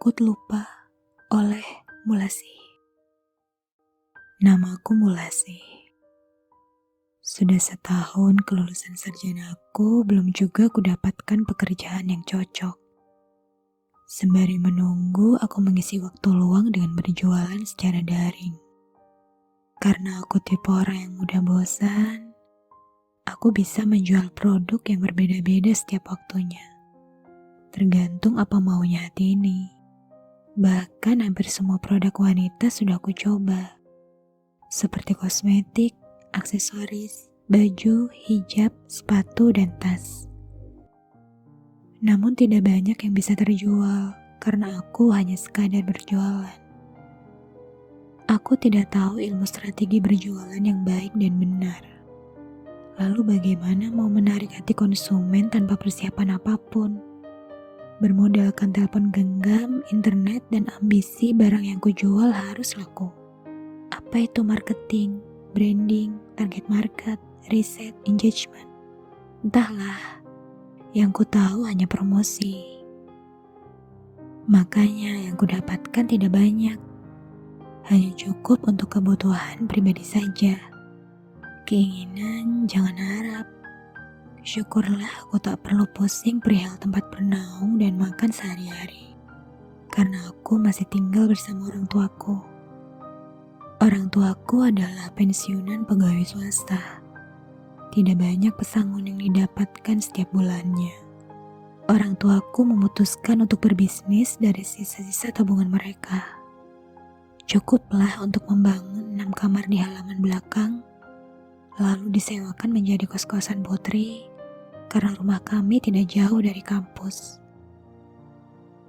Takut Lupa oleh Mulasi. Namaku Mulasi. Sudah setahun kelulusan sarjanaku, belum juga kudapatkan pekerjaan yang cocok. Sembari menunggu, aku mengisi waktu luang dengan berjualan secara daring. Karena aku tipe orang yang mudah bosan, aku bisa menjual produk yang berbeda-beda setiap waktunya. Tergantung apa maunya hati ini. Bahkan hampir semua produk wanita sudah aku coba. Seperti kosmetik, aksesoris, baju, hijab, sepatu, dan tas. Namun tidak banyak yang bisa terjual karena aku hanya sekadar berjualan. Aku tidak tahu ilmu strategi berjualan yang baik dan benar. Lalu bagaimana mau menarik hati konsumen tanpa persiapan apapun? Bermodalkan telepon genggam, internet, dan ambisi barang yang kujual harus laku. Apa itu marketing, branding, target market, riset, engagement? Entahlah, yang ku tahu hanya promosi. Makanya yang ku dapatkan tidak banyak. Hanya cukup untuk kebutuhan pribadi saja. Keinginan jangan harap. Syukurlah aku tak perlu pusing perihal tempat bernaung dan makan sehari-hari. Karena aku masih tinggal bersama orang tuaku. Orang tuaku adalah pensiunan pegawai swasta. Tidak banyak pesangon yang didapatkan setiap bulannya. Orang tuaku memutuskan untuk berbisnis dari sisa-sisa tabungan mereka. Cukuplah untuk membangun 6 kamar di halaman belakang, lalu disewakan menjadi kos-kosan putri, karena rumah kami tidak jauh dari kampus.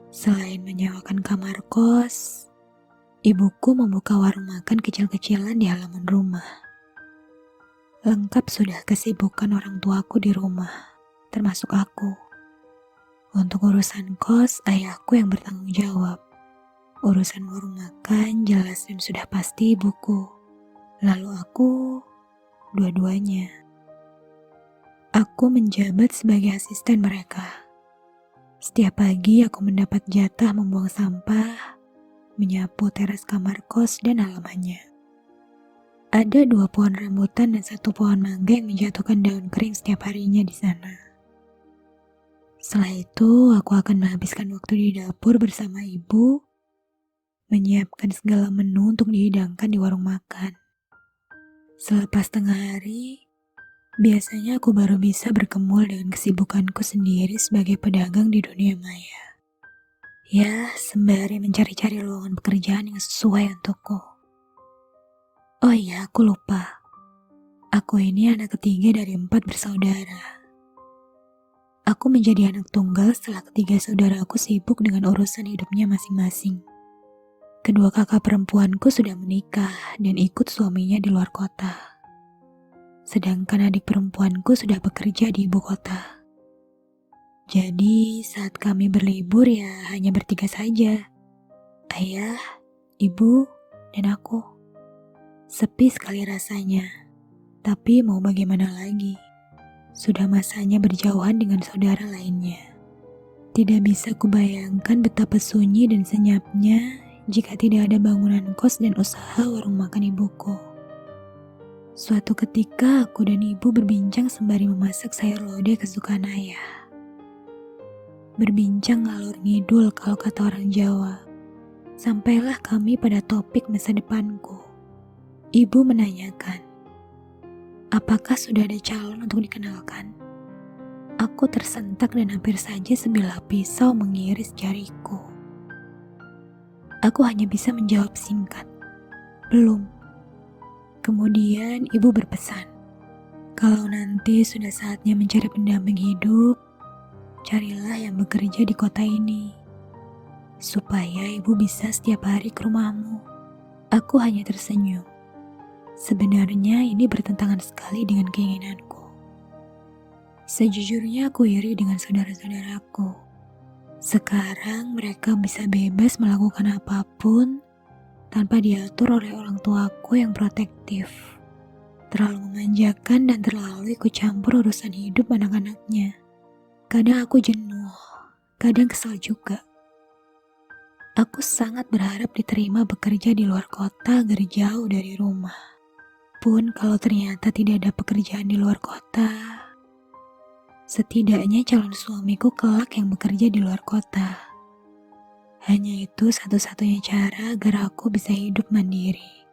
Selain menyewakan kamar kos, ibuku membuka warung makan kecil-kecilan di halaman rumah. Lengkap sudah kesibukan orang tuaku di rumah, termasuk aku. Untuk urusan kos, ayahku yang bertanggung jawab. Urusan warung makan jelas dan sudah pasti ibuku. Lalu aku, dua-duanya. Aku menjabat sebagai asisten mereka. Setiap pagi aku mendapat jatah membuang sampah, menyapu teras kamar kos dan halamannya. Ada 2 pohon rambutan dan 1 pohon mangga yang menjatuhkan daun kering setiap harinya di sana. Setelah itu, aku akan menghabiskan waktu di dapur bersama ibu, menyiapkan segala menu untuk dihidangkan di warung makan. Selepas tengah hari, biasanya aku baru bisa berkemul dengan kesibukanku sendiri sebagai pedagang di dunia maya. Ya, sembari mencari-cari lowongan pekerjaan yang sesuai untukku. Oh iya, aku lupa. Aku ini anak ketiga dari 4 bersaudara. Aku menjadi anak tunggal setelah ketiga saudaraku sibuk dengan urusan hidupnya masing-masing. Kedua kakak perempuanku sudah menikah dan ikut suaminya di luar kota. Sedangkan adik perempuanku sudah bekerja di ibu kota. Jadi saat kami berlibur ya hanya bertiga saja. Ayah, ibu, dan aku. Sepi sekali rasanya. Tapi mau bagaimana lagi? Sudah masanya berjauhan dengan saudara lainnya. Tidak bisa kubayangkan betapa sunyi dan senyapnya jika tidak ada bangunan kos dan usaha warung makan ibuku. Suatu ketika aku dan ibu berbincang sembari memasak sayur lodeh kesukaan ayah. Berbincang ngalor ngidul kalau kata orang Jawa. Sampailah kami pada topik masa depanku. Ibu menanyakan, apakah sudah ada calon untuk dikenalkan? Aku tersentak dan hampir saja sebilah pisau mengiris jariku. Aku hanya bisa menjawab singkat, belum. Kemudian ibu berpesan, kalau nanti sudah saatnya mencari pendamping hidup, carilah yang bekerja di kota ini, supaya ibu bisa setiap hari ke rumahmu. Aku hanya tersenyum. Sebenarnya ini bertentangan sekali dengan keinginanku. Sejujurnya aku iri dengan saudara-saudaraku. Sekarang mereka bisa bebas melakukan apapun tanpa diatur oleh orang tuaku yang protektif. Terlalu memanjakan dan terlalu ikut campur urusan hidup anak-anaknya. Kadang aku jenuh, kadang kesal juga. Aku sangat berharap diterima bekerja di luar kota agar jauh dari rumah. Pun kalau ternyata tidak ada pekerjaan di luar kota, setidaknya calon suamiku kelak yang bekerja di luar kota. Hanya itu satu-satunya cara agar aku bisa hidup mandiri.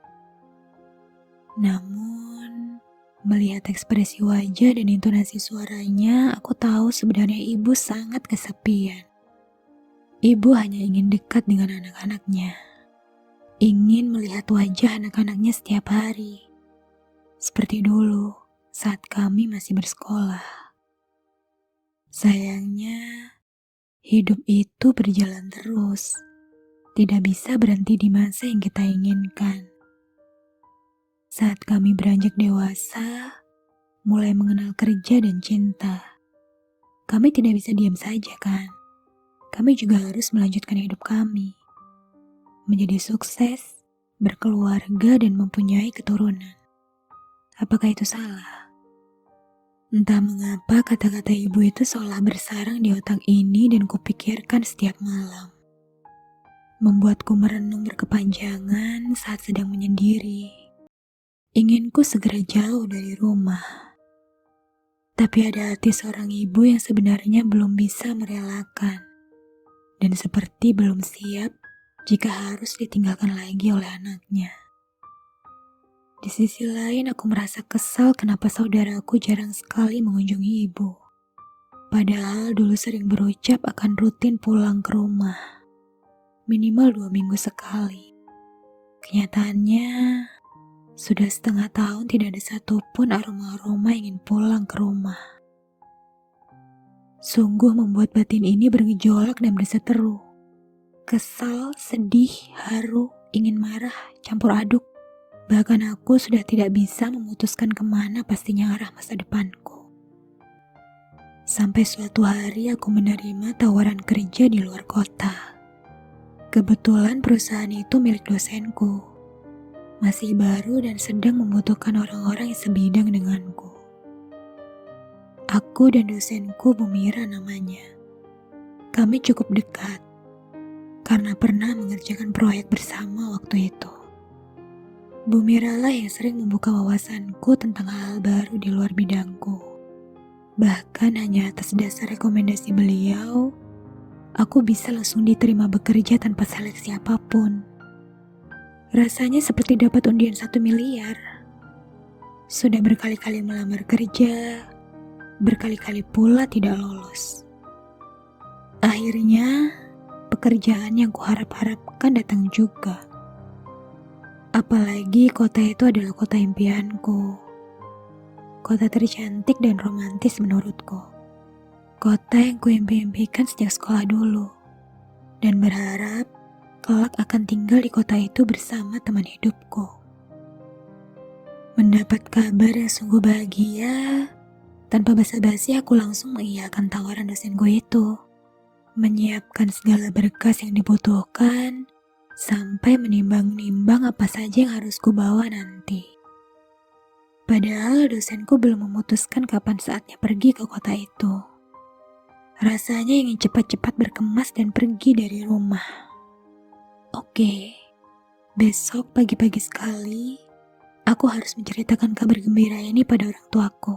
Namun, melihat ekspresi wajah dan intonasi suaranya, aku tahu sebenarnya ibu sangat kesepian. Ibu hanya ingin dekat dengan anak-anaknya. Ingin melihat wajah anak-anaknya setiap hari. Seperti dulu, saat kami masih bersekolah. Sayangnya, hidup itu berjalan terus. Tidak bisa berhenti di masa yang kita inginkan. Saat kami beranjak dewasa, mulai mengenal kerja dan cinta, kami tidak bisa diam saja kan? Kami juga harus melanjutkan hidup kami. Menjadi sukses, berkeluarga dan mempunyai keturunan. Apakah itu salah? Entah mengapa kata-kata ibu itu seolah bersarang di otak ini dan kupikirkan setiap malam. Membuatku merenung berkepanjangan saat sedang menyendiri. Inginku segera jauh dari rumah. Tapi ada hati seorang ibu yang sebenarnya belum bisa merelakan. Dan seperti belum siap jika harus ditinggalkan lagi oleh anaknya. Di sisi lain aku merasa kesal kenapa saudaraku jarang sekali mengunjungi ibu. Padahal dulu sering berucap akan rutin pulang ke rumah. Minimal 2 minggu sekali. Kenyataannya, sudah setengah tahun tidak ada satupun aroma-aroma ingin pulang ke rumah. Sungguh membuat batin ini bergejolak dan berseteru. Kesal, sedih, haru, ingin marah, campur aduk. Bahkan aku sudah tidak bisa memutuskan kemana pastinya arah masa depanku. Sampai suatu hari aku menerima tawaran kerja di luar kota. Kebetulan perusahaan itu milik dosenku. Masih baru dan sedang membutuhkan orang-orang yang sebidang denganku. Aku dan dosenku Bu Mira namanya. Kami cukup dekat karena pernah mengerjakan proyek bersama waktu itu. Bu Mira lah yang sering membuka wawasanku tentang hal baru di luar bidangku. Bahkan hanya atas dasar rekomendasi beliau, aku bisa langsung diterima bekerja tanpa seleksi apapun. Rasanya seperti dapat undian 1 miliar. Sudah berkali-kali melamar kerja, berkali-kali pula tidak lolos. Akhirnya, pekerjaan yang kuharap-harapkan datang juga. Apalagi kota itu adalah kota impianku. Kota tercantik dan romantis menurutku. Kota yang kuimpi-impikan sejak sekolah dulu. Dan berharap kelak akan tinggal di kota itu bersama teman hidupku. Mendapat kabar yang sungguh bahagia, tanpa basa-basi aku langsung mengiyakan tawaran dosenku itu. Menyiapkan segala berkas yang dibutuhkan, sampai menimbang-nimbang apa saja yang harus kubawa nanti. Padahal dosenku belum memutuskan kapan saatnya pergi ke kota itu. Rasanya ingin cepat-cepat berkemas dan pergi dari rumah. Oke, besok pagi-pagi sekali, aku harus menceritakan kabar gembira ini pada orang tuaku.